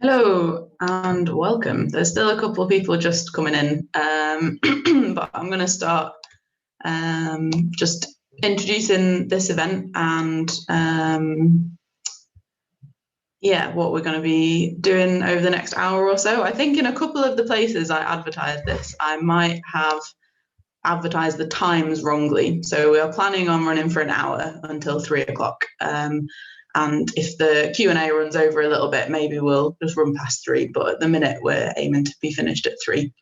Hello and welcome. There's still a couple of people just coming in, but I'm going to start just introducing this event and what we're going to be doing over the next hour or so. I think in a couple of the places I advertised this, I might have advertised the times wrongly. So we are planning on running for an hour until 3 o'clock. And if the Q&A runs over a little bit, maybe we'll just run past 3. But at the minute, we're aiming to be finished at 3.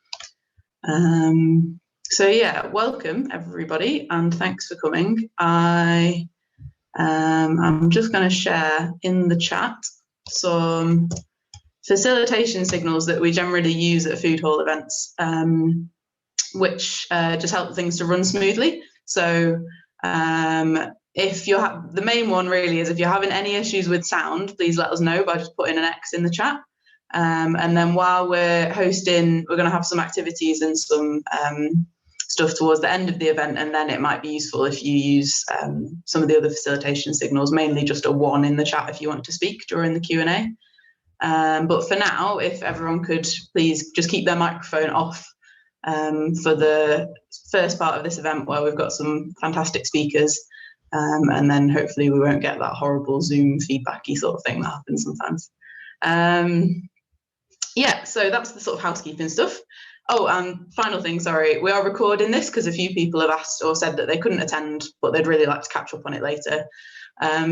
So yeah, welcome everybody, and thanks for coming. I'm just going to share in the chat some facilitation signals that we generally use at Foodhall events, which just help things to run smoothly. So if you have, the main one really is if you're having any issues with sound, please let us know by just putting an X in the chat. And then while we're hosting, we're going to have some activities and some stuff towards the end of the event, and then it might be useful if you use some of the other facilitation signals, mainly just a 1 in the chat if you want to speak during the Q&A. But for now, if everyone could please just keep their microphone off for the first part of this event where we've got some fantastic speakers. And then hopefully we won't get that horrible Zoom feedbacky sort of thing that happens sometimes. Yeah, so that's the sort of housekeeping stuff. Oh, and final thing, sorry, we are recording this because a few people have asked or said that they couldn't attend, but they'd really like to catch up on it later.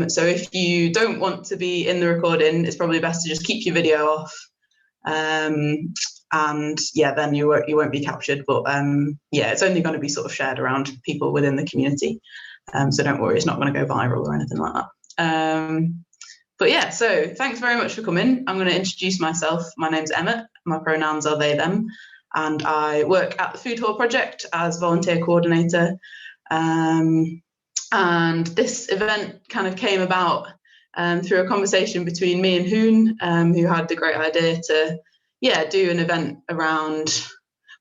So if you don't want to be in the recording, it's probably best to just keep your video off. And yeah, then you won't be captured, but yeah, it's only going to be sort of shared around people within the community. So don't worry, it's not going to go viral or anything like that. But yeah, so thanks very much for coming. I'm going to introduce myself. My name's Emma. My pronouns are they, them. And I work at the Foodhall project as volunteer coordinator. And this event kind of came about through a conversation between me and Hoon, who had the great idea to, do an event around,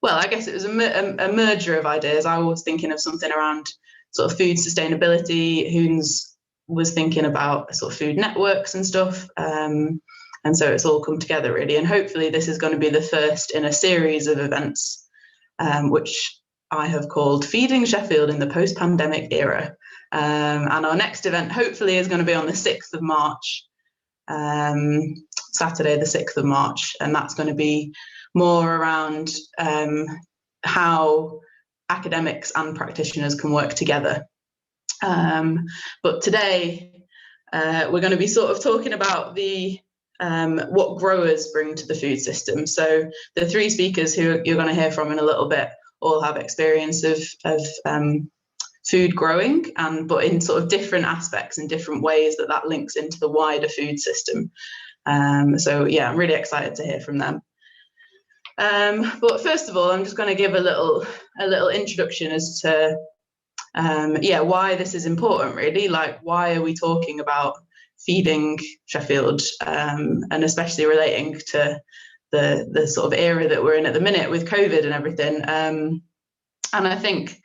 well, I guess it was a merger of ideas. I was thinking of something around sort of food sustainability. Hoon's was thinking about sort of food networks and stuff. And so it's all come together really. And hopefully this is going to be the first in a series of events, which I have called Feeding Sheffield in the Post-Pandemic Era. And our next event hopefully is going to be on the 6th of March, Saturday, the 6th of March. And that's going to be more around how academics and practitioners can work together. But today we're going to be sort of talking about the what growers bring to the food system. So the 3 speakers who you're going to hear from in a little bit all have experience of food growing, but in sort of different aspects and different ways that links into the wider food system. So yeah, I'm really excited to hear from them. But first of all, I'm just going to give a little introduction as to why this is important really. Like, why are we talking about feeding Sheffield, and especially relating to the sort of era that we're in at the minute with COVID and everything. And I think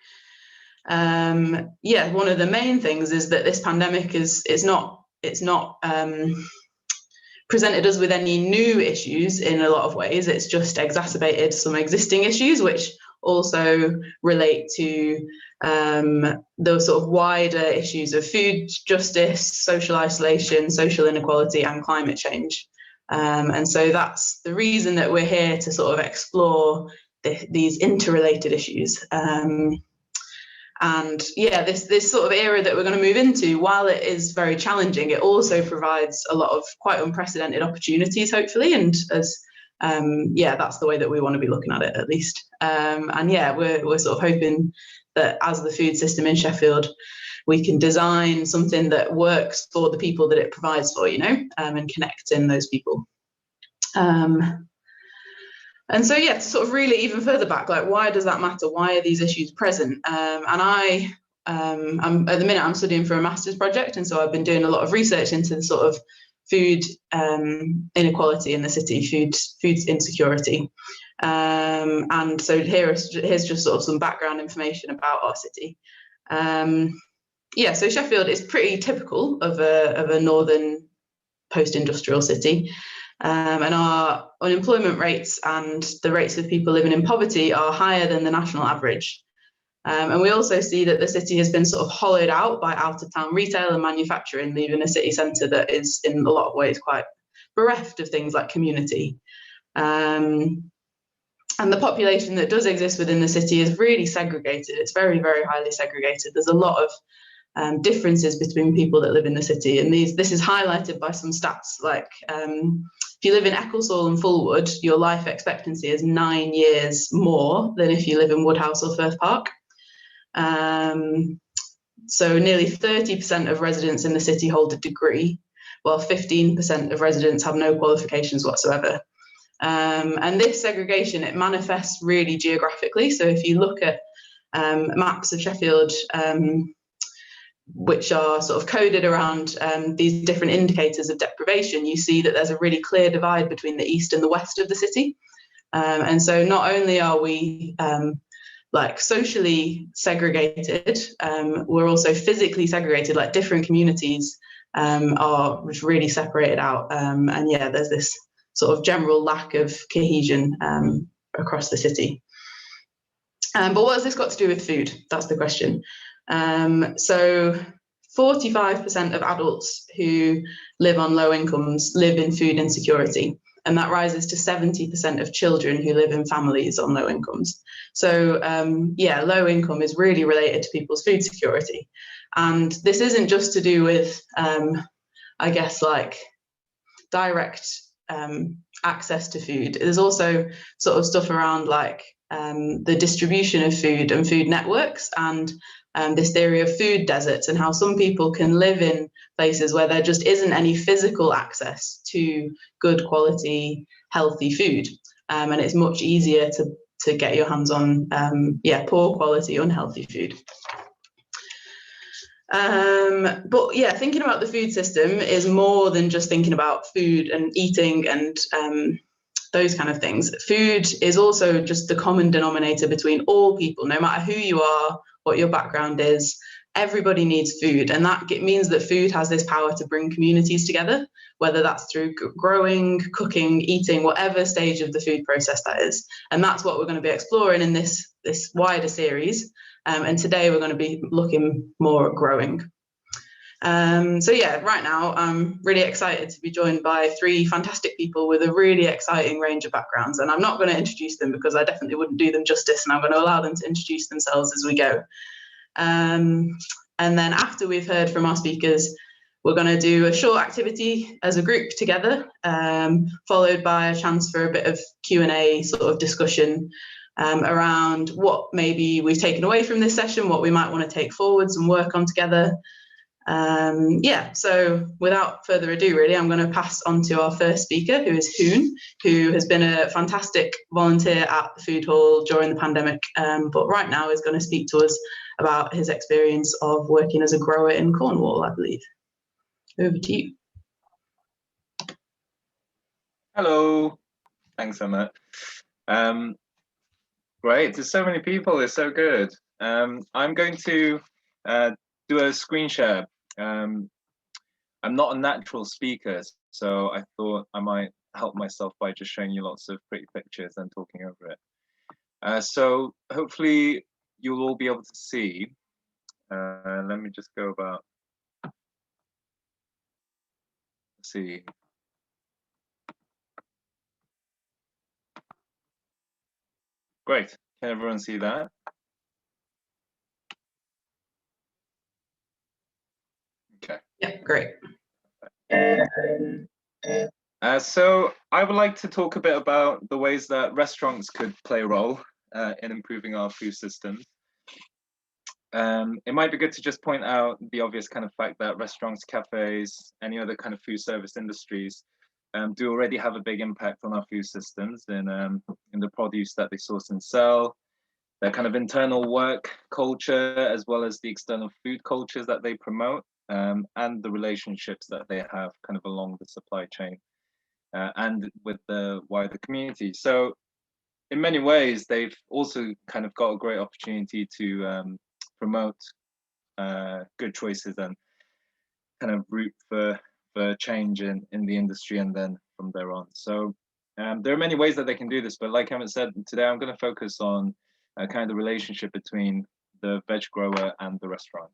one of the main things is that this pandemic is not presented us with any new issues in a lot of ways. It's just exacerbated some existing issues, which also relate to those sort of wider issues of food justice, social isolation, social inequality, and climate change. And so that's the reason that we're here to sort of explore these interrelated issues. And yeah, this sort of era that we're going to move into, while it is very challenging, it also provides a lot of quite unprecedented opportunities, hopefully. And as yeah, that's the way that we want to be looking at it, at least. And yeah, we're sort of hoping that as the food system in Sheffield, we can design something that works for the people that it provides for, you know, and connect in those people. And so, yeah, to sort of really even further back, like, why does that matter? Why are these issues present? And I'm at the minute, I'm studying for a master's project. And so I've been doing a lot of research into the sort of food inequality in the city, food insecurity. And so here's just sort of some background information about our city. Yeah, so Sheffield is pretty typical of a northern post-industrial city. And our unemployment rates and the rates of people living in poverty are higher than the national average. And we also see that the city has been sort of hollowed out by out-of-town retail and manufacturing, leaving a city centre that is in a lot of ways quite bereft of things like community. And the population that does exist within the city is really segregated. It's very, very highly segregated. There's a lot of differences between people that live in the city, and this is highlighted by some stats like if you live in Ecclesall and Fulwood, your life expectancy is 9 years more than if you live in Woodhouse or Firth Park. So nearly 30% of residents in the city hold a degree, while 15% of residents have no qualifications whatsoever. And this segregation, it manifests really geographically. So if you look at maps of Sheffield, which are sort of coded around these different indicators of deprivation, you see that there's a really clear divide between the east and the west of the city. And so not only are we like socially segregated, we're also physically segregated, like different communities are really separated out. And yeah, there's this sort of general lack of cohesion across the city. But what has this got to do with food? That's the question. So 45% of adults who live on low incomes live in food insecurity, and that rises to 70% of children who live in families on low incomes. So yeah, low income is really related to people's food security. And this isn't just to do with, I guess, like direct access to food. There's also sort of stuff around like the distribution of food and food networks, and this theory of food deserts, and how some people can live in places where there just isn't any physical access to good quality, healthy food. And it's much easier to get your hands on yeah, poor quality, unhealthy food. But yeah, thinking about the food system is more than just thinking about food and eating and those kind of things. Food is also just the common denominator between all people, no matter who you are, what your background is. Everybody needs food, and that means that food has this power to bring communities together, whether that's through growing, cooking, eating, whatever stage of the food process that is. And that's what we're going to be exploring in this wider series. And today we're going to be looking more at growing. So yeah, right now I'm really excited to be joined by three fantastic people with a really exciting range of backgrounds, and I'm not going to introduce them because I definitely wouldn't do them justice, and I'm going to allow them to introduce themselves as we go. And then after we've heard from our speakers, we're going to do a short activity as a group together, followed by a chance for a bit of Q&A sort of discussion around what maybe we've taken away from this session, what we might want to take forwards and work on together. Yeah, so without further ado, really, I'm going to pass on to our first speaker, who is Hoon, who has been a fantastic volunteer at the Foodhall during the pandemic, but right now is going to speak to us about his experience of working as a grower in Cornwall, I believe. Over to you. Hello, thanks, Emma. Great, there's so many people, it's so good. I'm going to do a screen share. I'm not a natural speaker, so I thought I might help myself by just showing you lots of pretty pictures and talking over it. So hopefully you'll all be able to see. Let me just go about, let's see. Great. Can everyone see that? Okay. Yeah, great. So I would like to talk a bit about the ways that restaurants could play a role in improving our food systems. It might be good to just point out the obvious kind of fact that restaurants, cafes, any other kind of food service industries do already have a big impact on our food systems in the produce that they source and sell, their kind of internal work culture, as well as the external food cultures that they promote, and the relationships that they have kind of along the supply chain and with the wider community. So in many ways, they've also kind of got a great opportunity to promote good choices and kind of root for change in the industry and then from there on. So there are many ways that they can do this, but like Emmett said, today I'm going to focus on kind of the relationship between the veg grower and the restaurant.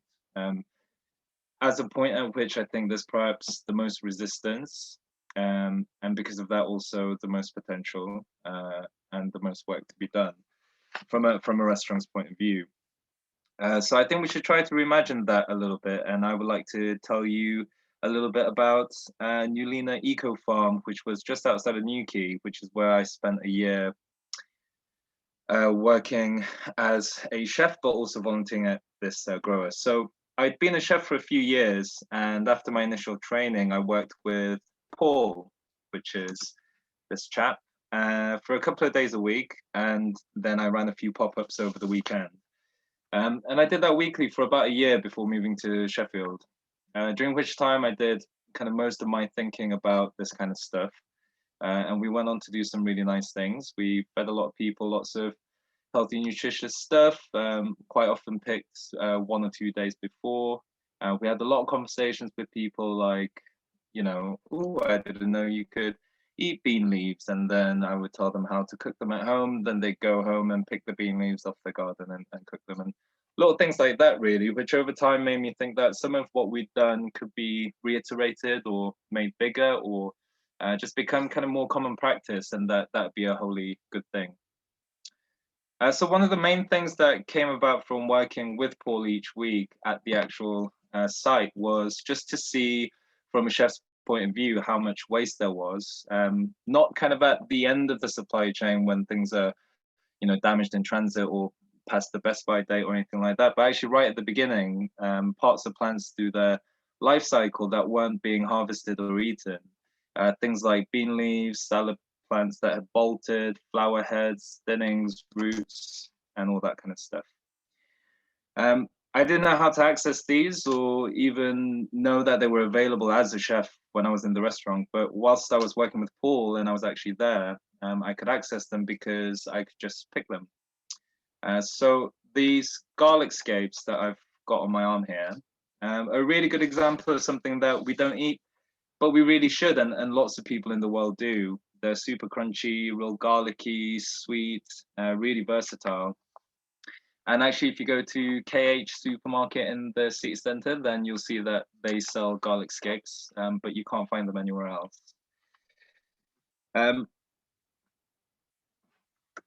As a point at which I think there's perhaps the most resistance, and because of that also the most potential and the most work to be done from a restaurant's point of view. So I think we should try to reimagine that a little bit, and I would like to tell you a little bit about Newlina Eco Farm, which was just outside of Newquay, which is where I spent a year working as a chef, but also volunteering at this grower. So I'd been a chef for a few years, and after my initial training, I worked with Paul, which is this chap, for a couple of days a week, and then I ran a few pop-ups over the weekend. And I did that weekly for about a year before moving to Sheffield, during which time I did kind of most of my thinking about this kind of stuff. And we went on to do some really nice things. We fed a lot of people, lots of healthy, nutritious stuff, quite often picked 1 or 2 days before. We had a lot of conversations with people like, you know, oh, I didn't know you could eat bean leaves. And then I would tell them how to cook them at home. Then they'd go home and pick the bean leaves off their garden and cook them. And little things like that, really, which over time made me think that some of what we'd done could be reiterated or made bigger or just become kind of more common practice, and that'd be a wholly good thing. So one of the main things that came about from working with Paul each week at the actual site was just to see from a chef's point of view how much waste there was, not kind of at the end of the supply chain when things are, you know, damaged in transit or past the best by date or anything like that, but actually right at the beginning, parts of plants through their life cycle that weren't being harvested or eaten. Things like bean leaves, salad plants that had bolted, flower heads, thinnings, roots, and all that kind of stuff. I didn't know how to access these or even know that they were available as a chef when I was in the restaurant, but whilst I was working with Paul and I was actually there, I could access them because I could just pick them. So these garlic scapes that I've got on my arm here are a really good example of something that we don't eat, but we really should, and lots of people in the world do. They're super crunchy, real garlicky, sweet, really versatile. And actually, if you go to KH supermarket in the city centre, then you'll see that they sell garlic scapes, but you can't find them anywhere else.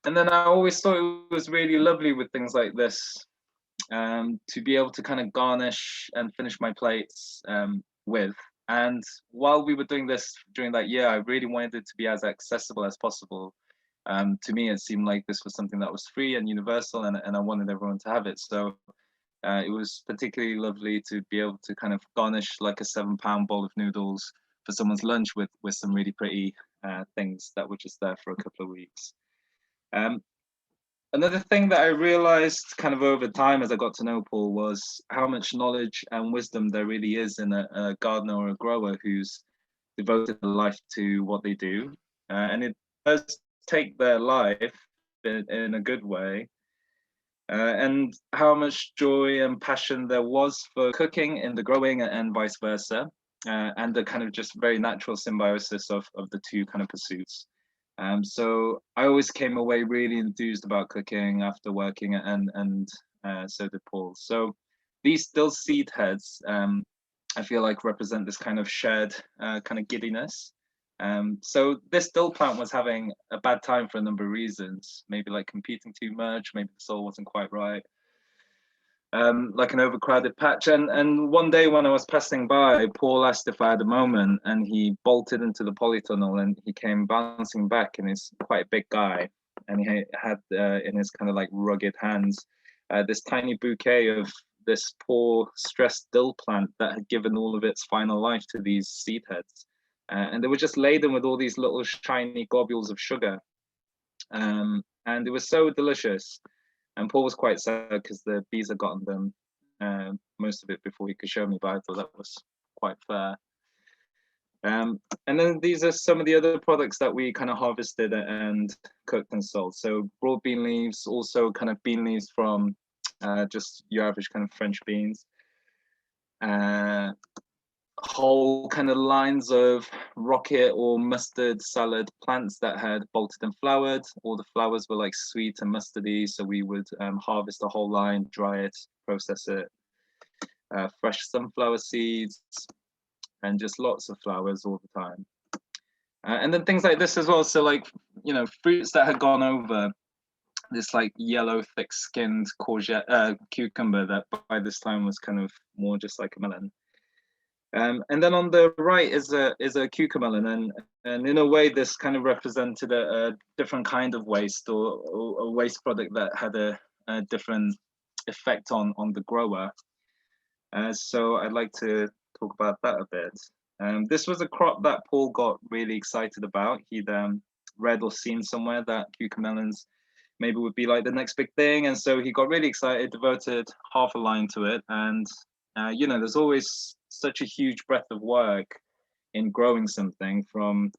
And then I always thought it was really lovely with things like this, to be able to kind of garnish and finish my plates with. And while we were doing this during that year, I really wanted it to be as accessible as possible. To me, it seemed like this was something that was free and universal, and I wanted everyone to have it. So it was particularly lovely to be able to kind of garnish like a 7-pound bowl of noodles for someone's lunch with some really pretty things that were just there for a couple of weeks. Another thing that I realized kind of over time as I got to know Paul was how much knowledge and wisdom there really is in a gardener or a grower who's devoted their life to what they do. And it does take their life in a good way. And how much joy and passion there was for cooking in the growing and vice versa. And the kind of just very natural symbiosis of the two kind of pursuits. So I always came away really enthused about cooking after working, and so did Paul. So these still seed heads, I feel like represent this kind of shared kind of giddiness So this dill plant was having a bad time for a number of reasons, maybe like competing too much, maybe the soil wasn't quite right, like an overcrowded patch. And one day when I was passing by, Paul asked if I had a moment, and he bolted into the polytunnel, and he came bouncing back, and he's quite a big guy, and he had in his kind of like rugged hands this tiny bouquet of this poor stressed dill plant that had given all of its final life to these seed heads. And they were just laden with all these little shiny globules of sugar. And it was so delicious. And Paul was quite sad because the bees had gotten them, most of it before he could show me, but I thought that was quite fair. And then these are some of the other products that we kind of harvested and cooked and sold. So broad bean leaves, also kind of bean leaves from just your average kind of French beans. Whole kind of lines of rocket or mustard salad plants that had bolted and flowered. All the flowers were like sweet and mustardy, so we would harvest the whole line, dry it, process it. Fresh sunflower seeds, and just lots of flowers all the time. And then things like this as well. So like, you know, fruits that had gone over, this like yellow, thick-skinned courgette, cucumber that by this time was kind of more just like a melon. And then on the right is a cucumber melon, and in a way this kind of represented a different kind of waste, or a waste product that had a different effect on the grower. So I'd like to talk about that a bit. This was a crop that Paul got really excited about. He'd read or seen somewhere that cucumber melons maybe would be like the next big thing, and so he got really excited, devoted half a line to it. And you know, there's always such a huge breadth of work in growing something, from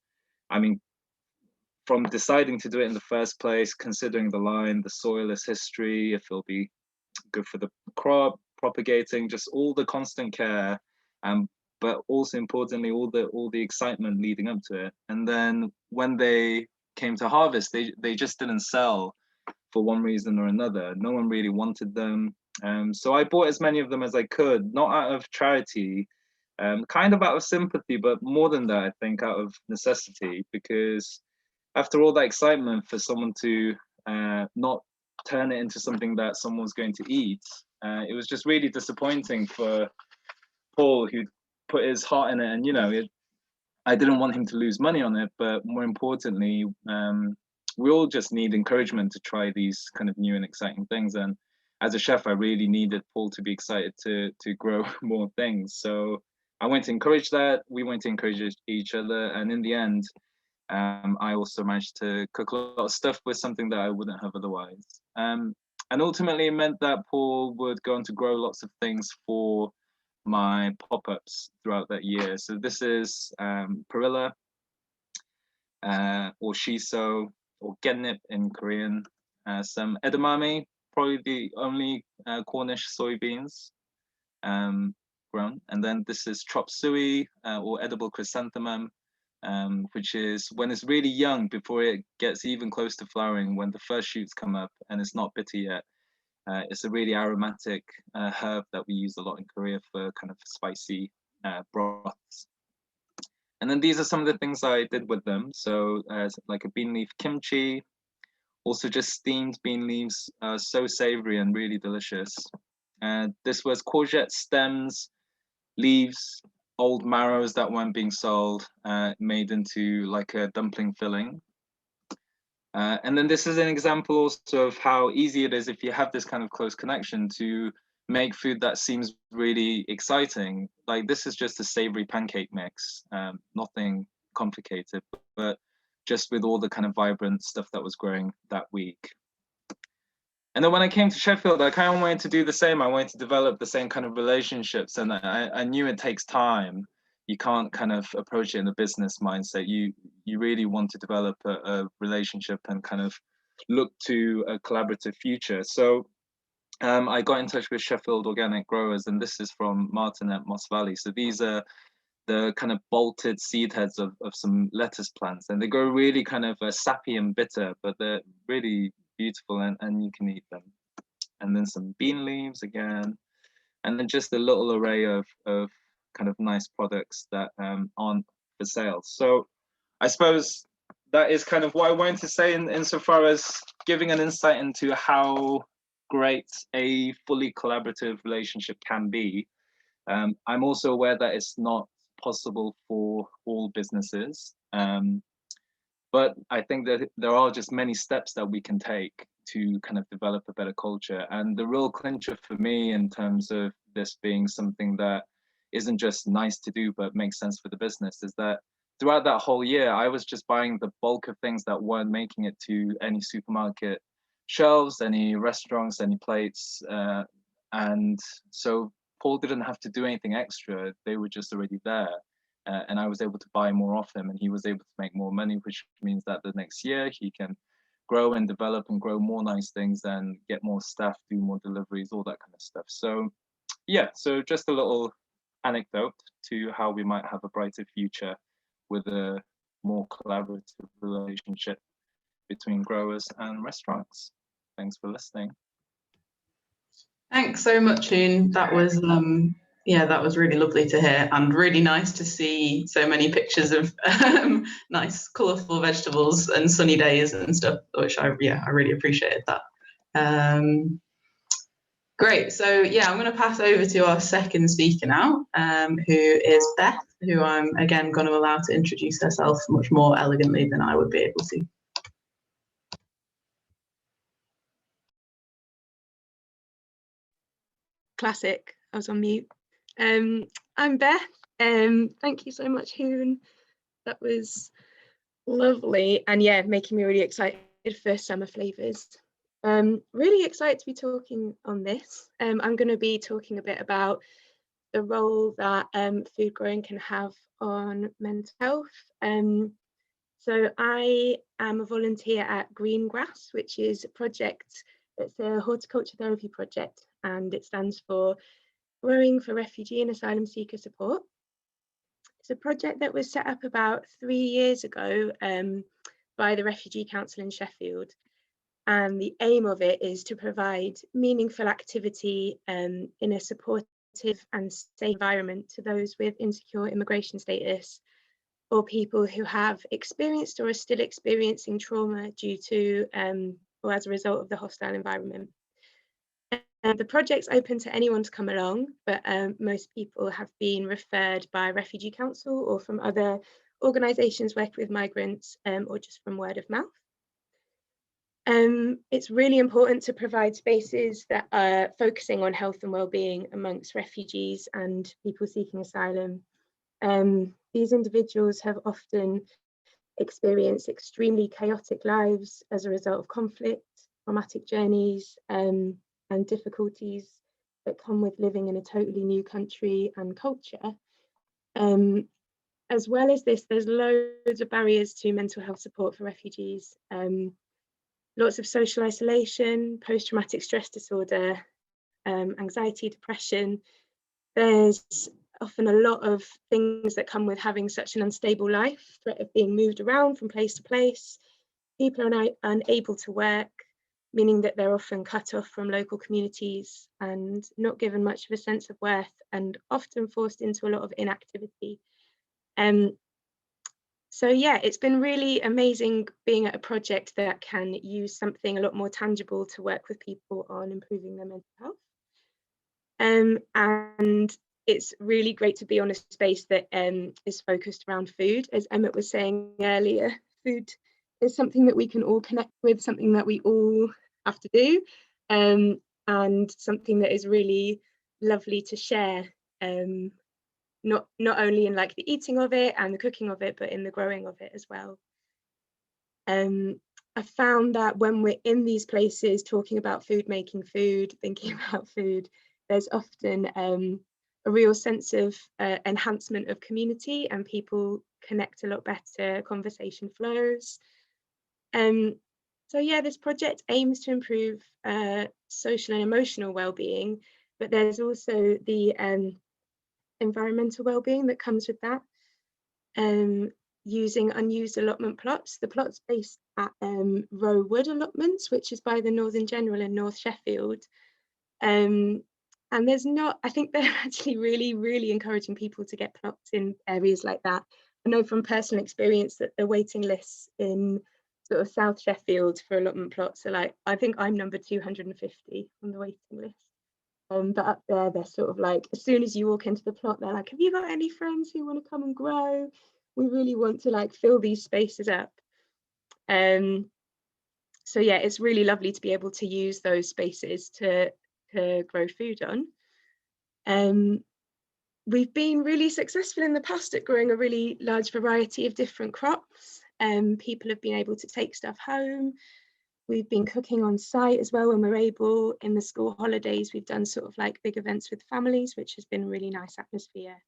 from deciding to do it in the first place, considering the line, the soil, its history, if it'll be good for the crop, propagating, just all the constant care, but also importantly all the excitement leading up to it. And then when they came to harvest, they just didn't sell for one reason or another. No one really wanted them. So I bought as many of them as I could, not out of charity, kind of out of sympathy, but more than that, I think out of necessity, because after all that excitement, for someone to not turn it into something that someone's going to eat, it was just really disappointing for Paul, who put his heart in it. And you know, I didn't want him to lose money on it, but more importantly, we all just need encouragement to try these kind of new and exciting things. And as a chef, I really needed Paul to be excited to grow more things. So I went to encourage that. We went to encourage each other, and in the end, I also managed to cook a lot of stuff with something that I wouldn't have otherwise. And ultimately, it meant that Paul would go on to grow lots of things for my pop-ups throughout that year. So this is perilla, or shiso, or gennip in Korean, some edamame, probably the only Cornish soybeans grown. And then this is chop suey, or edible chrysanthemum, which is when it's really young, before it gets even close to flowering, when the first shoots come up and it's not bitter yet. It's a really aromatic herb that we use a lot in Korea for kind of spicy broths. And then these are some of the things I did with them. So like a bean leaf kimchi, also just steamed bean leaves, so savory and really delicious. This was courgette stems, leaves, old marrows that weren't being sold, made into like a dumpling filling. And then this is an example also of how easy it is, if you have this kind of close connection, to make food that seems really exciting. Like this is just a savory pancake mix, nothing complicated, but just with all the kind of vibrant stuff that was growing that week. And then when I came to Sheffield, I kind of wanted to do the same. I wanted to develop the same kind of relationships, and I knew it takes time. You can't kind of approach it in a business mindset. You really want to develop a relationship and kind of look to a collaborative future. So I got in touch with Sheffield Organic Growers, and this is from Martin at Moss Valley. So these are the kind of bolted seed heads of some lettuce plants, and they grow really kind of sappy and bitter, but they're really beautiful, and you can eat them. And then some bean leaves again, and then just a little array of kind of nice products that aren't for sale. So I suppose that is kind of what I wanted to say insofar as giving an insight into how great a fully collaborative relationship can be. I'm also aware that it's not possible for all businesses, but I think that there are just many steps that we can take to kind of develop a better culture. And the real clincher for me in terms of this being something that isn't just nice to do, but makes sense for the business, is that throughout that whole year, I was just buying the bulk of things that weren't making it to any supermarket shelves, any restaurants, any plates. And so Paul didn't have to do anything extra. They were just already there. And I was able to buy more off him, and he was able to make more money, which means that the next year he can grow and develop and grow more nice things and get more staff, do more deliveries, all that kind of stuff. So yeah, so just a little anecdote to how we might have a brighter future with a more collaborative relationship between growers and restaurants. Thanks for listening. Thanks so much, Oon. That was yeah, that was really lovely to hear, and really nice to see so many pictures of nice, colourful vegetables and sunny days and stuff, which I really appreciated that. Great. So yeah, I'm going to pass over to our second speaker now, who is Beth, who I'm again going to allow to introduce herself much more elegantly than I would be able to. Classic. I was on mute. I'm Beth. Thank you so much, Hoon. That was lovely, and yeah, making me really excited for summer flavours. Really excited to be talking on this. I'm going to be talking a bit about the role that food growing can have on mental health. So I am a volunteer at Greengrass, which is a project that's a horticulture therapy project, and it stands for Growing for Refugee and Asylum Seeker Support. It's a project that was set up about 3 years ago by the Refugee Council in Sheffield. And the aim of it is to provide meaningful activity in a supportive and safe environment to those with insecure immigration status, or people who have experienced or are still experiencing trauma due to or as a result of the hostile environment. The project's open to anyone to come along, but most people have been referred by Refugee Council or from other organisations working with migrants, or just from word of mouth. It's really important to provide spaces that are focusing on health and well-being amongst refugees and people seeking asylum. These individuals have often experienced extremely chaotic lives as a result of conflict, traumatic journeys, and difficulties that come with living in a totally new country and culture. As well as this, there's loads of barriers to mental health support for refugees. Lots of social isolation, post-traumatic stress disorder, anxiety, depression. There's often a lot of things that come with having such an unstable life, threat of being moved around from place to place. People are unable to work, meaning that they're often cut off from local communities and not given much of a sense of worth, and often forced into a lot of inactivity. So yeah, it's been really amazing being at a project that can use something a lot more tangible to work with people on improving their mental health. And it's really great to be on a space that is focused around food. As Emmett was saying earlier, food is something that we can all connect with, something that we all have to do, and something that is really lovely to share. Not only in like the eating of it and the cooking of it, but in the growing of it as well. I found that when we're in these places talking about food, making food, thinking about food, there's often a real sense of enhancement of community, and people connect a lot better, conversation flows. So yeah, this project aims to improve social and emotional well-being, but there's also the environmental well-being that comes with that, using unused allotment plots. The plot's based at Row Wood allotments, which is by the Northern General in North Sheffield. And there's not, I think they're actually really, really encouraging people to get plots in areas like that, I know from personal experience that the waiting lists in sort of South Sheffield for allotment plots are like, I think I'm number 250 on the waiting list. But up there, they're sort of like, as soon as you walk into the plot, they're like, have you got any friends who want to come and grow? We really want to like fill these spaces up. So yeah, it's really lovely to be able to use those spaces to grow food on. We've been really successful in the past at growing a really large variety of different crops. People have been able to take stuff home. We've been cooking on site as well when we're able. In the school holidays, we've done sort of like big events with families, which has been a really nice atmosphere.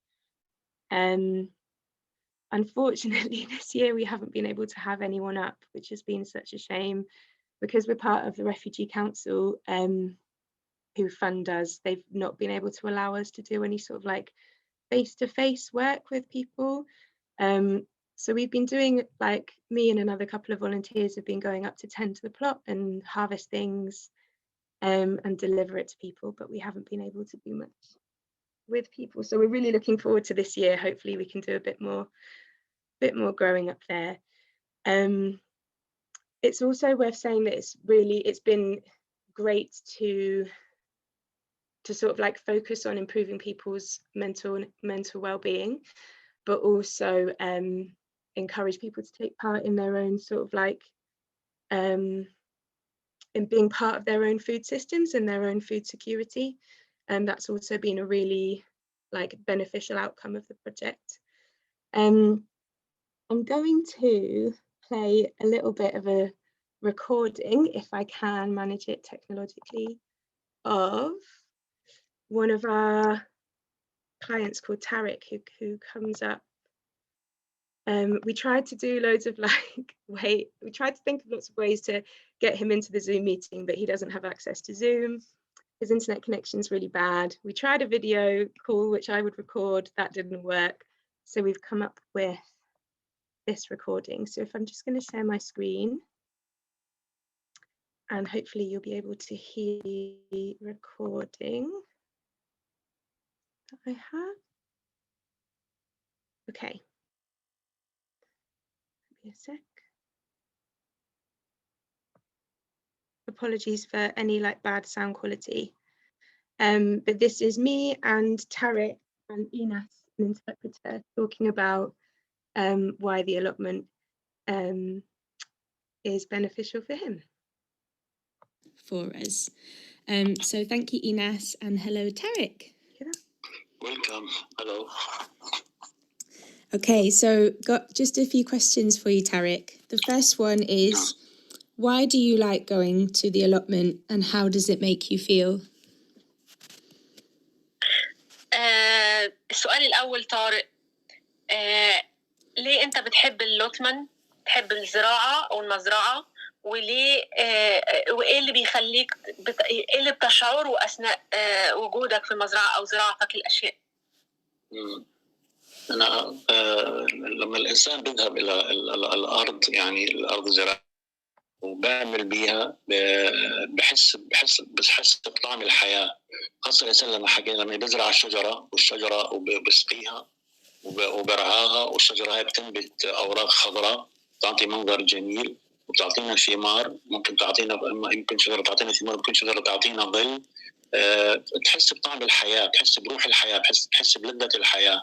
Unfortunately, this year we haven't been able to have anyone up, which has been such a shame, because we're part of the Refugee Council who fund us. They've not been able to allow us to do any sort of like face-to-face work with people. So we've been doing, like, me and another couple of volunteers have been going up to tend to the plot and harvest things and deliver it to people, but we haven't been able to do much with people. So we're really looking forward to this year. Hopefully we can do a bit more growing up there. It's also worth saying that it's been great to sort of like focus on improving people's mental well-being, but also encourage people to take part in their own sort of like in being part of their own food systems and their own food security. And that's also been a really like beneficial outcome of the project. I'm going to play a little bit of a recording, if I can manage it technologically, of one of our clients called Tarek, who comes up. We tried to do loads of like we tried to think of lots of ways to get him into the Zoom meeting, but he doesn't have access to Zoom. His internet connection is really bad. We tried a video call, which I would record, that didn't work. So we've come up with this recording. So if I'm just going to share my screen, and hopefully you'll be able to hear the recording that I have. Okay. Give me a sec. Apologies for any like bad sound quality. But this is me and Tarek and Ines, an interpreter, talking about why the allotment is beneficial for him. For us. So thank you, Ines, and hello, Tarek. Welcome. Hello. Okay, so got just a few questions for you, Tarek. The first one is, why do you like going to the allotment and how does it make you feel? السؤال الأول طارق، ليه أنت بتحب اللوتمن؟ بتحب الزراعة أو المزرعة؟ وليه وإيه اللي بيخليك إيه اللي بتشعره أثناء وجودك في المزرعة أو زراعتك الأشياء؟ أنا لما الإنسان بيذهب إلى الأرض، يعني الأرض زراعة، وبعمل بيها بحس بطعم الحياة. خاصة الإنسان لما بيزرع الشجرة والشجرة وبسقيها وبرعاها، والشجرة هاي بتنبت أوراق خضراء تعطي منظر جميل وبتعطينا ثمار. ممكن تعطينا، يمكن شجرة تعطينا ثمار، ممكن شجرة تعطينا ظل. تحس بطعم الحياة، تحس بروح الحياة، تحس بلذة الحياة.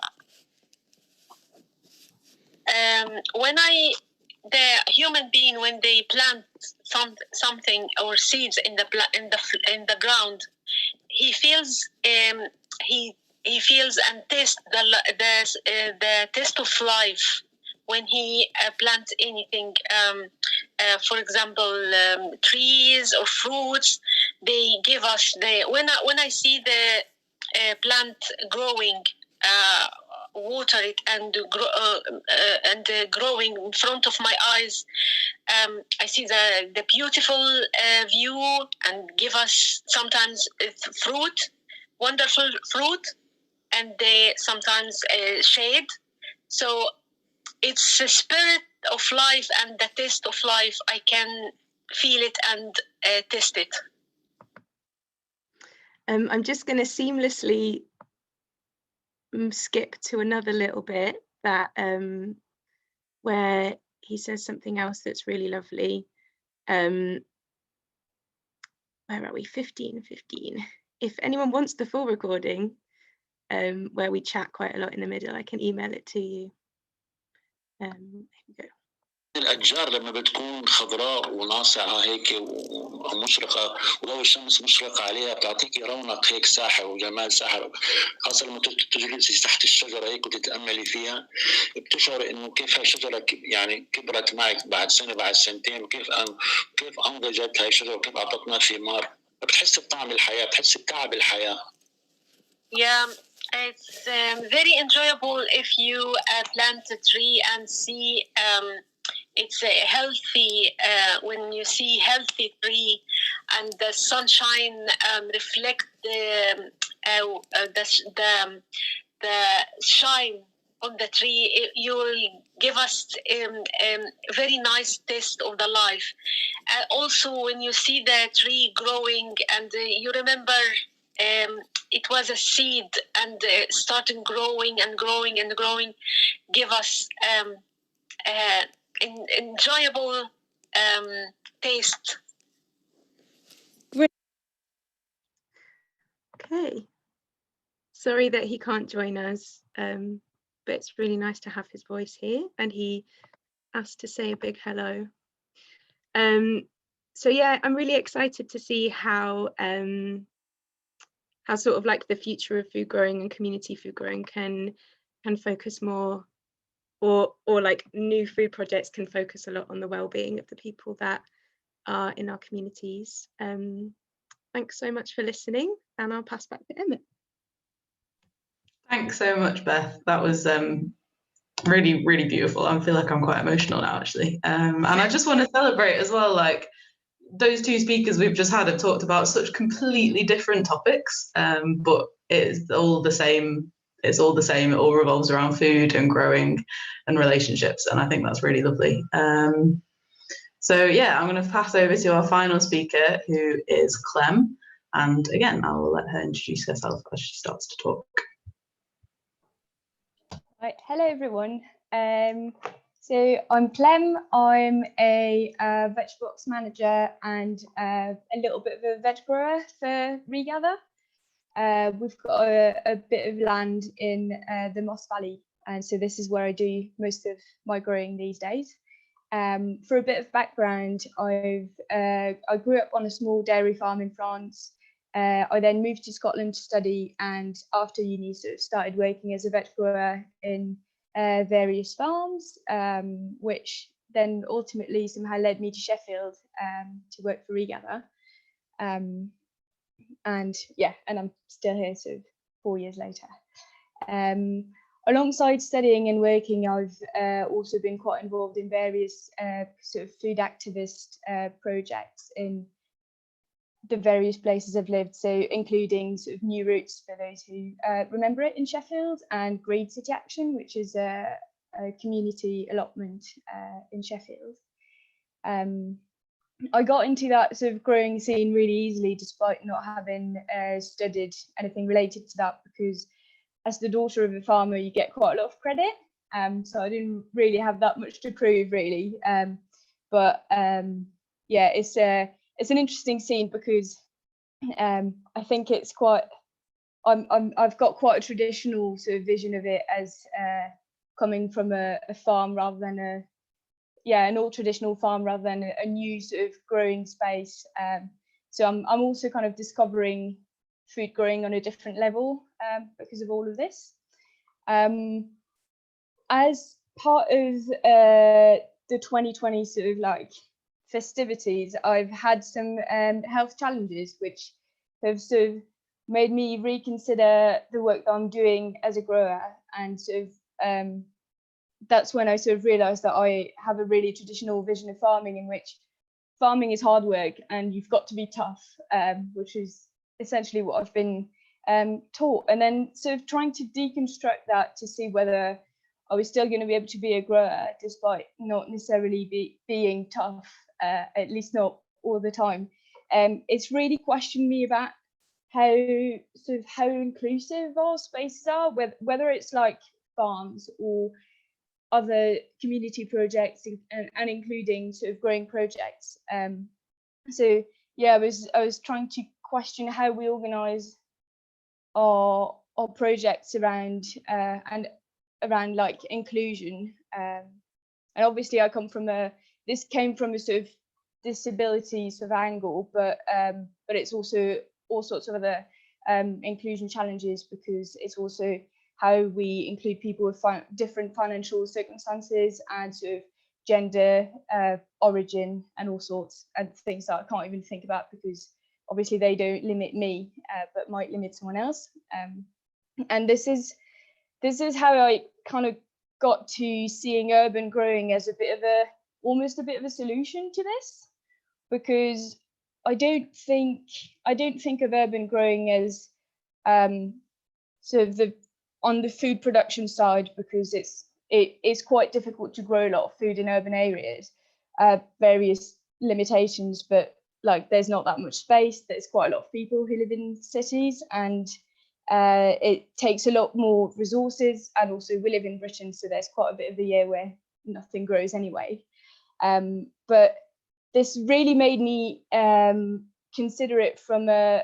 The human being, when they plant something or seeds in the ground, he feels he feels and tastes the taste of life when he plants anything. For example, trees or fruits, they give us when I see the plant growing, water it and growing in front of my eyes. I see the beautiful view and give us sometimes fruit, wonderful fruit, and they sometimes shade. So it's the spirit of life and the taste of life. I can feel it and taste it. I'm just going to seamlessly skip to another little bit that where he says something else that's really lovely. Where are we? 15. If anyone wants the full recording, where we chat quite a lot in the middle, I can email it to you. Here we go. الأشجار لما بتكون خضراء وناصعة هيك ومشرقة وضوء الشمس مشرق عليها بتعطيكي رونق هيك ساحر وجمال ساحر، خاصة لما تجلسي تحت الشجرة هيك وتتأملي فيها بتشعر إنه كيف هالشجرة يعني كبرت معك بعد سنة بعد سنتين، وكيف أنضجت هاي الشجرة وكيف أعطتنا ثمار، بتحس بطعم الحياة، بتحس بتعب الحياة. Yeah. It's very enjoyable if you plant a tree and see it's a healthy, when you see healthy tree and the sunshine reflect the shine on the tree, you will give us very nice taste of the life. Also, when you see the tree growing and you remember it was a seed and starting growing and growing and growing, give us enjoyable taste. Okay. Sorry that he can't join us, but it's really nice to have his voice here, and he asked to say a big hello. So yeah, I'm really excited to see how sort of like the future of food growing and community food growing can focus more, or like new food projects can focus a lot on the well-being of the people that are in our communities. Thanks so much for listening, and I'll pass back to Emmett. Thanks so much, Beth. That was really, really beautiful. I feel like I'm quite emotional now, actually. And I just want to celebrate as well, like, those two speakers we've just had have talked about such completely different topics, but it's all the same. It's all the same. It all revolves around food and growing and relationships, and I think that's really lovely. So yeah, I'm going to pass over to our final speaker, who is Clem, and again, I will let her introduce herself as she starts to talk. Right, hello everyone. So I'm Clem. I'm a veg box manager and a little bit of a veg grower for Regather. We've got a bit of land in the Moss Valley, and so this is where I do most of my growing these days. For a bit of background, I grew up on a small dairy farm in France. I then moved to Scotland to study, and after uni sort of started working as a veg grower in various farms, which then ultimately somehow led me to Sheffield to work for Regather. And yeah, and I'm still here sort of 4 years later. Alongside studying and working, I've also been quite involved in various sort of food activist projects in the various places I've lived, so including sort of New Roots, for those who remember it, in Sheffield, and Green City Action, which is a community allotment in Sheffield. I got into that sort of growing scene really easily, despite not having studied anything related to that, because as the daughter of a farmer, you get quite a lot of credit. So I didn't really have that much to prove, really. But yeah, it's an interesting scene because I think it's quite. I've got quite a traditional sort of vision of it as coming from a farm rather than an old traditional farm rather than a new sort of growing space. So I'm also kind of discovering food growing on a different level because of all of this. As part of the 2020 sort of like festivities, I've had some health challenges which have sort of made me reconsider the work that I'm doing as a grower, and sort of that's when I sort of realised that I have a really traditional vision of farming, in which farming is hard work and you've got to be tough, which is essentially what I've been taught, and then sort of trying to deconstruct that to see whether I was still going to be able to be a grower despite not necessarily being tough, at least not all the time. It's really questioned me about how inclusive our spaces are, whether it's like farms or other community projects and including sort of growing projects. So yeah, I was trying to question how we organise our projects around and around like inclusion. And obviously I come from this came from a sort of disability sort of angle, but it's also all sorts of other inclusion challenges, because it's also how we include people with different financial circumstances and sort of gender, origin, and all sorts of things that I can't even think about, because obviously they don't limit me, but might limit someone else. And this is how I kind of got to seeing urban growing as almost a bit of a solution to this, because I don't think of urban growing as sort of on the food production side, because it's quite difficult to grow a lot of food in urban areas, various limitations, but like there's not that much space, there's quite a lot of people who live in cities, and it takes a lot more resources, and also we live in Britain, so there's quite a bit of the year where nothing grows anyway. But this really made me consider it from a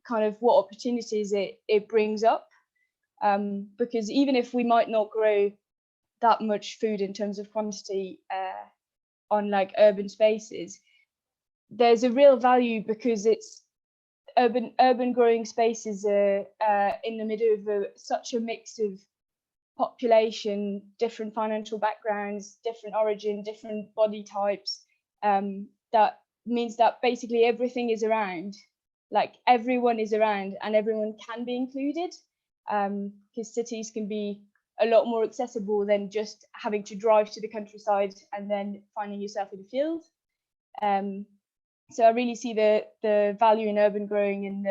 kind of what opportunities it brings up, because even if we might not grow that much food in terms of quantity on like urban spaces, there's a real value, because it's urban growing spaces are in the middle of such a mix of population, different financial backgrounds, different origin, different body types. That means that basically everything is around, like everyone is around and everyone can be included, because cities can be a lot more accessible than just having to drive to the countryside and then finding yourself in a field. So I really see the value in urban growing in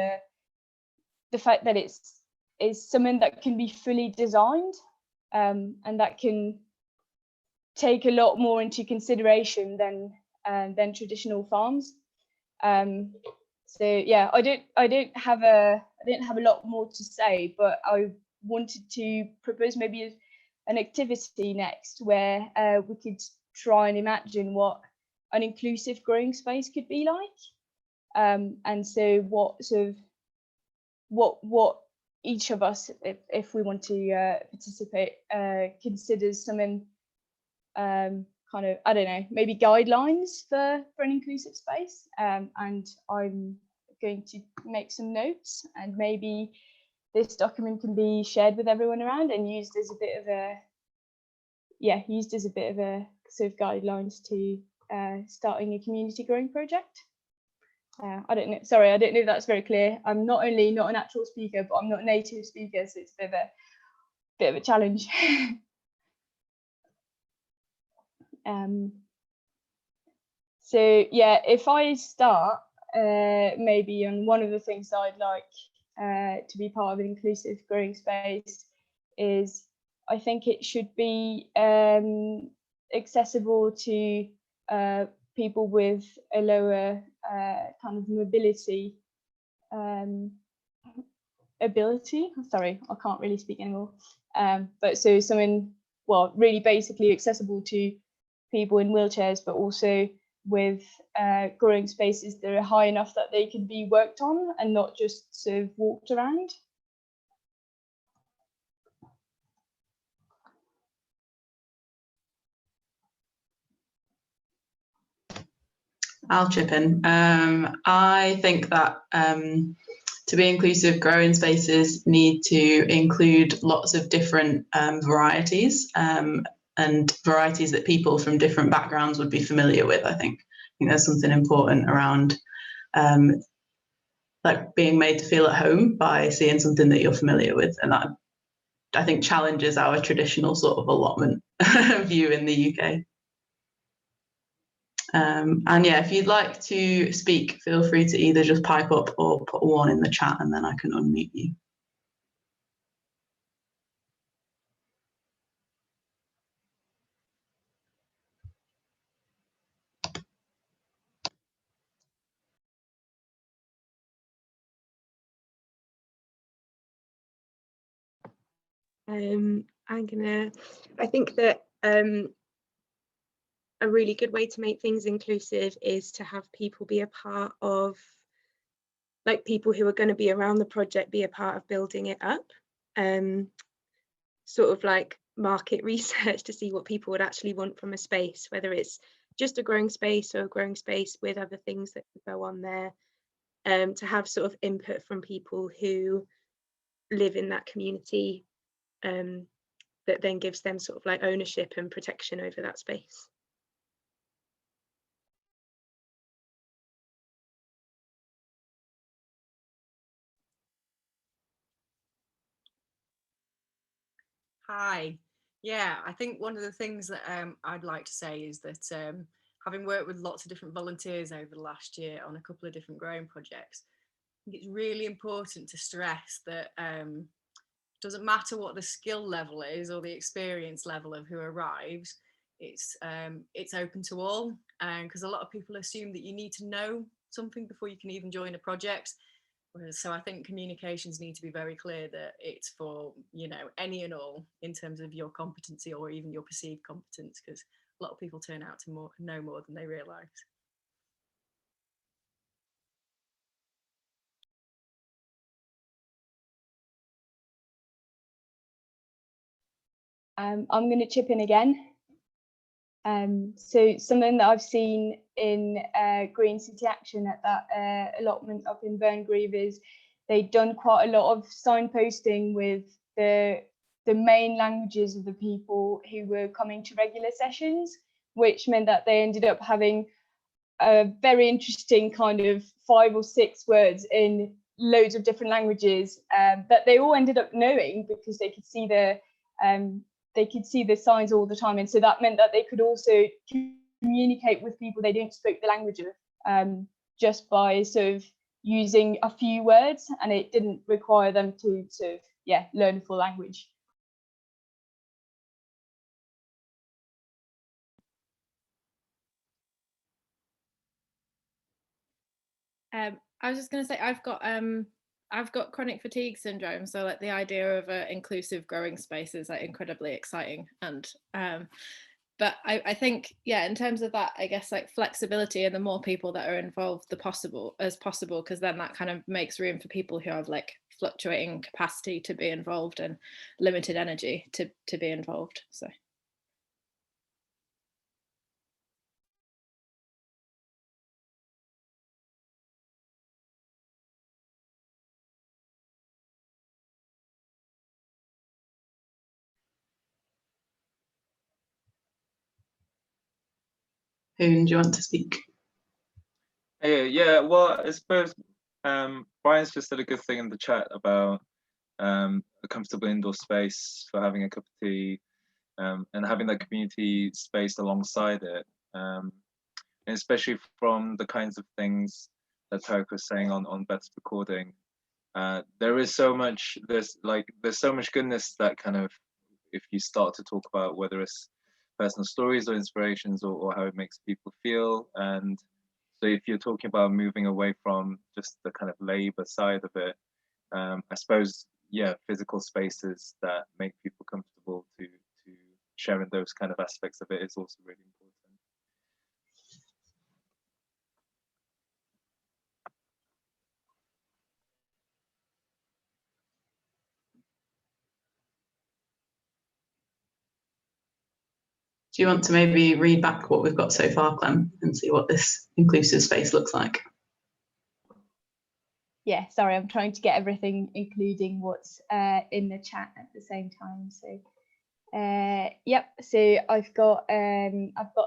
the fact that it's something that can be fully designed, and that can take a lot more into consideration than traditional farms. So yeah, I don't have a lot more to say, but I wanted to propose maybe an activity next where we could try and imagine what an inclusive growing space could be like, and so what sort of what each of us, if we want to participate, considers something kind of, I don't know, maybe guidelines for an inclusive space. And I'm going to make some notes, and maybe this document can be shared with everyone around and used as a bit of a sort of guidelines to starting a community growing project. I don't know if that's very clear. I'm not only not a natural speaker, but I'm not a native speaker, so it's a bit of a challenge. So yeah, if I start maybe on one of the things that I'd like to be part of an inclusive growing space is, I think it should be accessible to people with a lower kind of mobility ability. Sorry, I can't really speak anymore. But so something, well, really basically accessible to people in wheelchairs, but also with growing spaces that are high enough that they can be worked on and not just sort of walked around. I'll chip in. I think that to be inclusive, growing spaces need to include lots of different varieties, and varieties that people from different backgrounds would be familiar with. I think there's something important around like being made to feel at home by seeing something that you're familiar with, and that I think challenges our traditional sort of allotment view in the UK. And yeah, if you'd like to speak, feel free to either just pipe up or put one in the chat, and then I can unmute you. I think that a really good way to make things inclusive is to have people be a part of, like people who are going to be around the project be a part of building it up. Sort of like market research to see what people would actually want from a space, whether it's just a growing space or a growing space with other things that could go on there. To have sort of input from people who live in that community, that then gives them sort of like ownership and protection over that space. Hi. Yeah, I think one of the things that I'd like to say is that having worked with lots of different volunteers over the last year on a couple of different growing projects, I think it's really important to stress that it doesn't matter what the skill level is or the experience level of who arrives, it's open to all, because a lot of people assume that you need to know something before you can even join a project. So I think communications need to be very clear that it's for, you know, any and all in terms of your competency or even your perceived competence, because a lot of people turn out to know more than they realise. I'm going to chip in again. So something that I've seen in Green City Action at that allotment up in Burngreave is they'd done quite a lot of signposting with the main languages of the people who were coming to regular sessions, which meant that they ended up having a very interesting kind of 5 or 6 words in loads of different languages that they all ended up knowing because they could see the signs all the time, and so that meant that they could also communicate with people they didn't speak the language of, just by sort of using a few words, and it didn't require them to sort of learn a full language. I was just going to say I've got chronic fatigue syndrome, so like the idea of an inclusive growing space is like incredibly exciting. And but I think, yeah, in terms of that, I guess like flexibility and the more people that are involved the possible, because then that kind of makes room for people who have like fluctuating capacity to be involved and limited energy to be involved. So. Who do you want to speak? Yeah, well, I suppose Brian's just said a good thing in the chat about a comfortable indoor space for having a cup of tea, and having that community space alongside it, and especially from the kinds of things that Tarek was saying on Beth's recording. There is so much, there's so much goodness that kind of, if you start to talk about whether it's personal stories or inspirations or how it makes people feel. And so if you're talking about moving away from just the kind of labor side of it, I suppose, yeah, physical spaces that make people comfortable to share in those kind of aspects of it is also really important. Do you want to maybe read back what we've got so far, Clem, and see what this inclusive space looks like? Yeah, sorry, I'm trying to get everything, including what's in the chat at the same time. So, yep. So I've got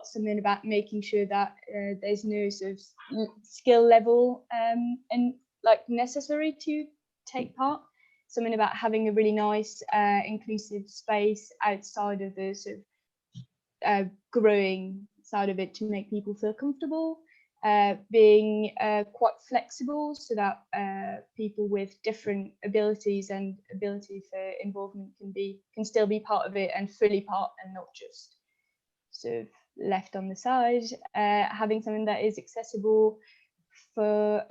something about making sure that there's no sort of skill level and like necessary to take part. Something about having a really nice inclusive space outside of the sort of growing side of it to make people feel comfortable, being quite flexible so that people with different abilities and ability for involvement can still be part of it and fully part and not just sort of left on the side, having something that is accessible for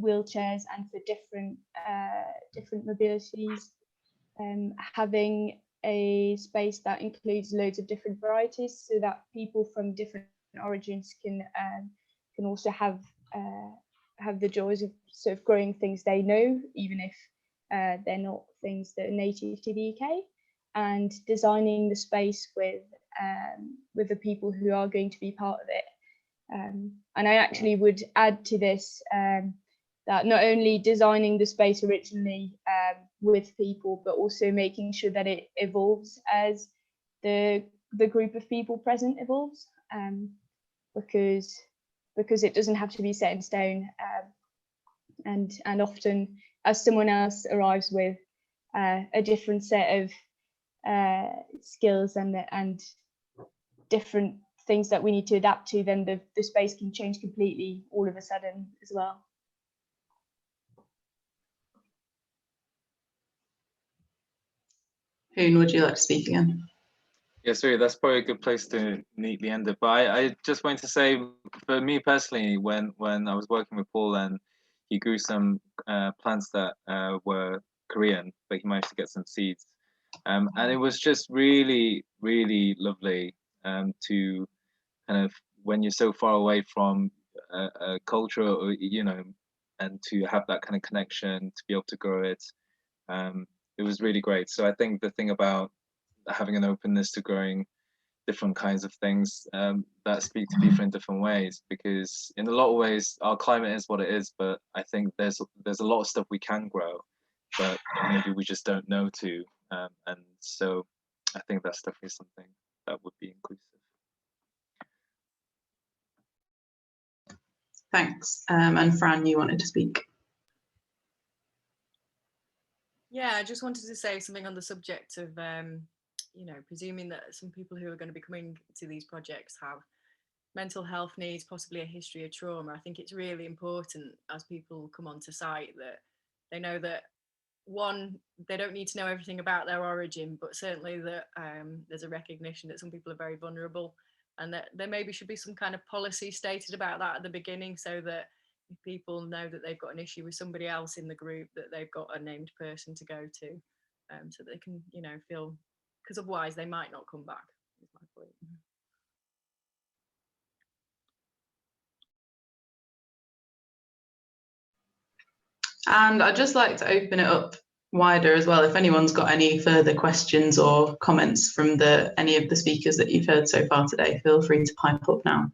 wheelchairs and for different mobilities, having a space that includes loads of different varieties, so that people from different origins can also have the joys of sort of growing things they know, even if they're not things that are native to the UK, and designing the space with the people who are going to be part of it. And I actually would add to this that not only designing the space originally with people, but also making sure that it evolves as the group of people present evolves, because it doesn't have to be set in stone, and often as someone else arrives with a different set of skills and different things that we need to adapt to, then the space can change completely all of a sudden as well. Hoon, would you like to speak again? Yes, really, that's probably a good place to neatly end it. But I just wanted to say, for me personally, when I was working with Paul and he grew some plants that were Korean, but he managed to get some seeds. And it was just really, really lovely to kind of, when you're so far away from a culture, or, you know, and to have that kind of connection, to be able to grow it. It was really great. So I think the thing about having an openness to growing different kinds of things that speak to people in different ways, because in a lot of ways our climate is what it is, but I think there's a lot of stuff we can grow, but maybe we just don't know to, and so I think that's definitely something that would be inclusive. Thanks. And Fran, you wanted to speak. Yeah, I just wanted to say something on the subject of, you know, presuming that some people who are going to be coming to these projects have mental health needs, possibly a history of trauma. I think it's really important as people come onto site that they know that, one, they don't need to know everything about their origin, but certainly that there's a recognition that some people are very vulnerable, and that there maybe should be some kind of policy stated about that at the beginning, so that if people know that they've got an issue with somebody else in the group, that they've got a named person to go to, so they can, you know, feel, because otherwise they might not come back, is my point. And I'd just like to open it up wider as well. If anyone's got any further questions or comments from any of the speakers that you've heard so far today, feel free to pipe up now.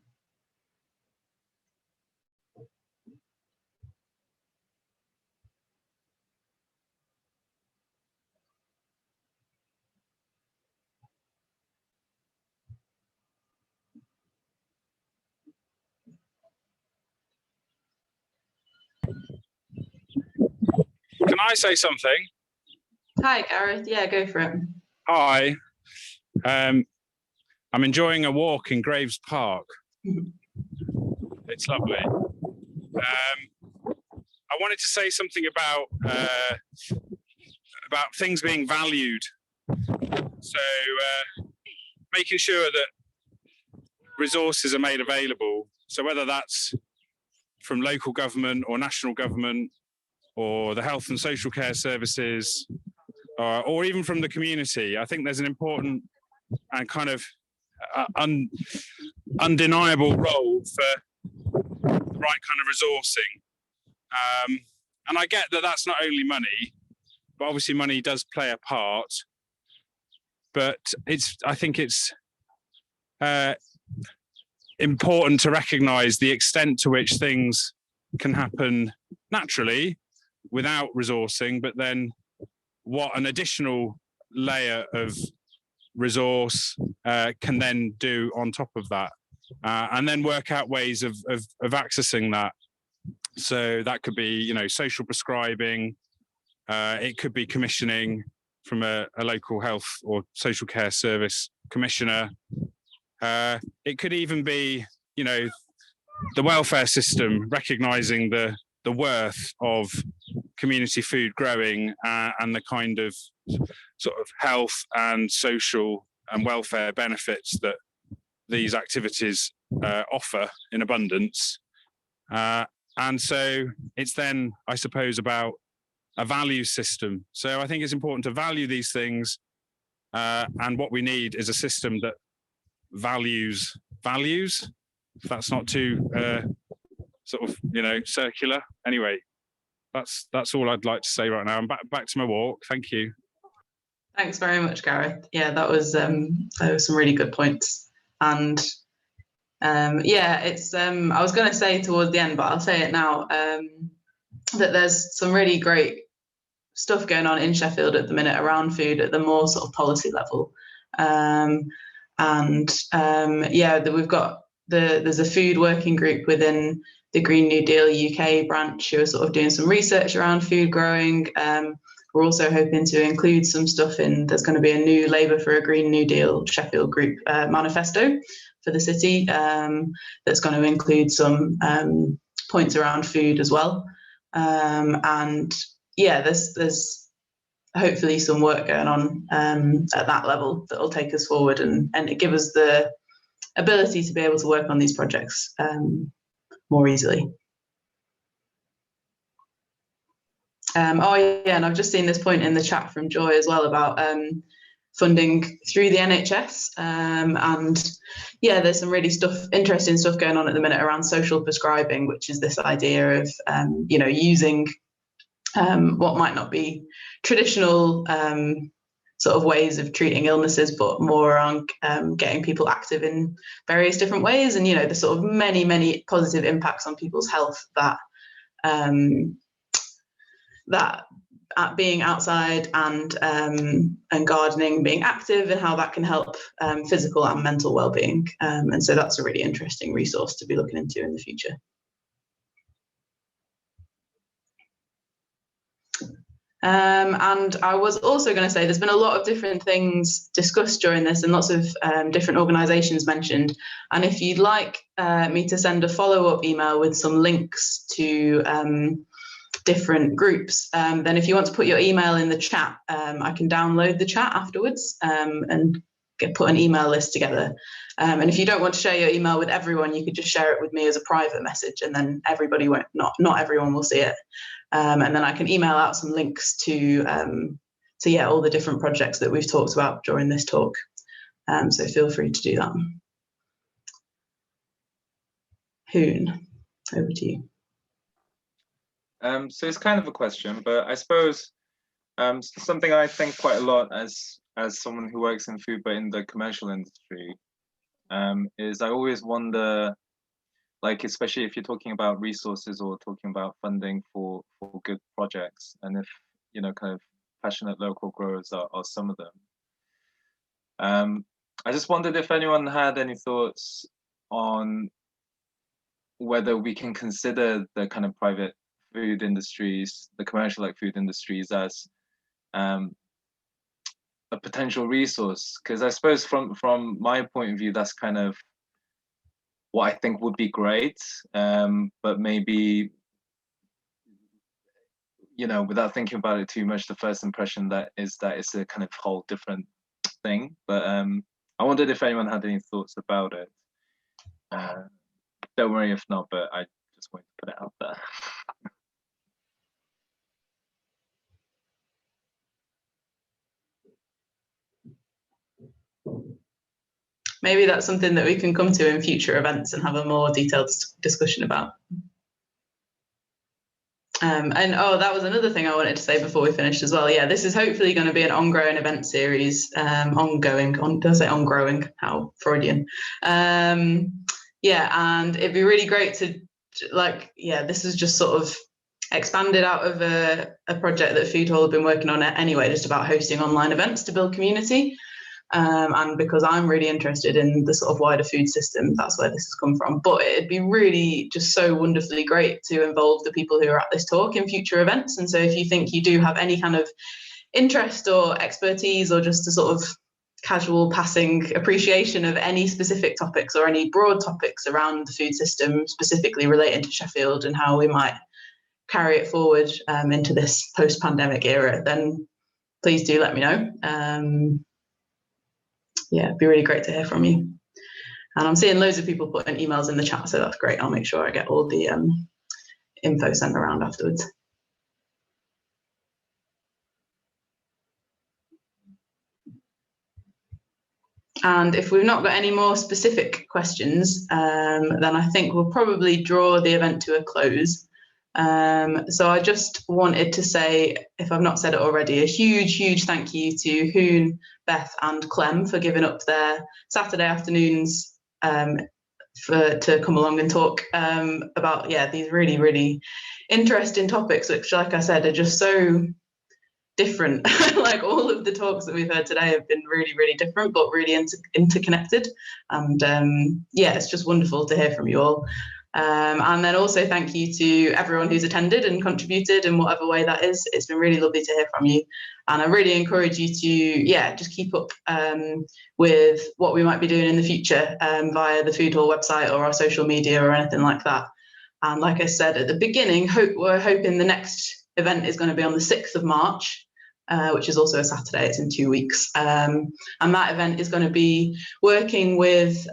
Can I say something? Hi, Gareth. Yeah, go for it. Hi. I'm enjoying a walk in Graves Park. It's lovely. I wanted to say something about things being valued. So making sure that resources are made available. So whether that's from local government or national government, or the health and social care services, or even from the community, I think there's an important and kind of undeniable role for the right kind of resourcing. And I get that that's not only money, but obviously money does play a part. But I think it's important to recognise the extent to which things can happen naturally without resourcing, but then what an additional layer of resource can then do on top of that, and then work out ways of accessing that. So that could be, you know, social prescribing, it could be commissioning from a local health or social care service commissioner. It could even be, you know, the welfare system recognising the worth of community food growing and the kind of sort of health and social and welfare benefits that these activities offer in abundance. And so it's then, I suppose, about a value system. So I think it's important to value these things, And what we need is a system that values values. If that's not too sort of, circular. Anyway, that's all I'd like to say right now. I'm back to my walk. Thank you. Thanks very much, Gareth. Yeah, that was some really good points. And yeah, it's I was going to say towards the end, but I'll say it now, that there's some really great stuff going on in Sheffield at the minute around food at the more sort of policy level. Yeah, we've got there's a food working group within the Green New Deal UK branch who are sort of doing some research around food growing. We're also hoping to include some stuff in, there's going to be a new Labour for a Green New Deal Sheffield group manifesto for the city that's going to include some points around food as well. And yeah, there's hopefully some work going on at that level that will take us forward and give us the ability to be able to work on these projects more easily. Oh yeah, and I've just seen this point in the chat from Joy as well about funding through the NHS, and yeah, there's some really interesting stuff going on at the minute around social prescribing, which is this idea of using what might not be traditional sort of ways of treating illnesses, but more around getting people active in various different ways, and the sort of many positive impacts on people's health that being outside and gardening, being active, and how that can help physical and mental well-being. And so that's a really interesting resource to be looking into in the future. And I was also going to say there's been a lot of different things discussed during this and lots of different organisations mentioned. And if you'd like me to send a follow-up email with some links to different groups, then if you want to put your email in the chat, I can download the chat afterwards and put an email list together. And if you don't want to share your email with everyone, you could just share it with me as a private message, and then everybody won't, not everyone will see it. And then I can email out some links to yeah, all the different projects that we've talked about during this talk. So feel free to do that. Hoon, over to you. So it's kind of a question, but I suppose something I think quite a lot as someone who works in food, but in the commercial industry, is I always wonder, like, especially if you're talking about resources or talking about funding for good projects, and if, kind of passionate local growers are some of them. I just wondered if anyone had any thoughts on whether we can consider the kind of private food industries, the commercial food industries, as a potential resource, because I suppose from my point of view, that's kind of what I think would be great, but maybe, without thinking about it too much, the first impression that it's a kind of whole different thing. But I wondered if anyone had any thoughts about it. Don't worry if not, but I just wanted to put it out there. Maybe that's something that we can come to in future events and have a more detailed discussion about. And that was another thing I wanted to say before we finished as well. Yeah, this is hopefully going to be an ongoing event series, did I say ongoing? How Freudian. Yeah, and it'd be really great to, this is just sort of expanded out of a project that Foodhall have been working on anyway, just about hosting online events to build community. And because I'm really interested in the sort of wider food system, that's where this has come from. But it'd be really just so wonderfully great to involve the people who are at this talk in future events. And so if you think you do have any kind of interest or expertise, or just a sort of casual passing appreciation of any specific topics or any broad topics around the food system, specifically relating to Sheffield and how we might carry it forward into this post-pandemic era, then please do let me know. Yeah, it'd be really great to hear from you. And I'm seeing loads of people putting emails in the chat, so that's great. I'll make sure I get all the info sent around afterwards. And if we've not got any more specific questions, then I think we'll probably draw the event to a close. So I just wanted to say, if I've not said it already, a huge thank you to Hoon, Beth and Clem for giving up their Saturday afternoons to come along and talk about these really interesting topics, which, like I said, are just so different. Like all of the talks that we've heard today have been really different, but really interconnected. And it's just wonderful to hear from you all. And then also thank you to everyone who's attended and contributed in whatever way that is. It's been really lovely to hear from you. And I really encourage you to, just keep up with what we might be doing in the future via the Foodhall website or our social media or anything like that. And like I said at the beginning, we're hoping the next event is going to be on the 6th of March. Which is also a Saturday, it's in 2 weeks. And that event is going to be working with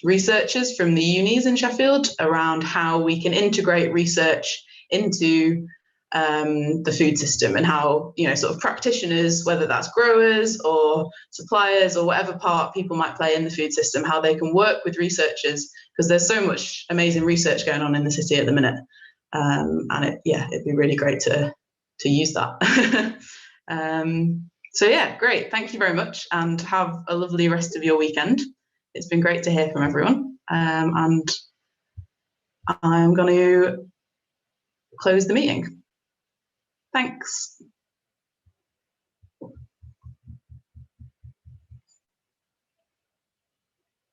researchers from the unis in Sheffield around how we can integrate research into the food system, and how, sort of practitioners, whether that's growers or suppliers or whatever part people might play in the food system, how they can work with researchers, because there's so much amazing research going on in the city at the minute. And it'd be really great to use that. So great. Thank you very much, and have a lovely rest of your weekend. It's been great to hear from everyone. And I'm going to close the meeting. Thanks.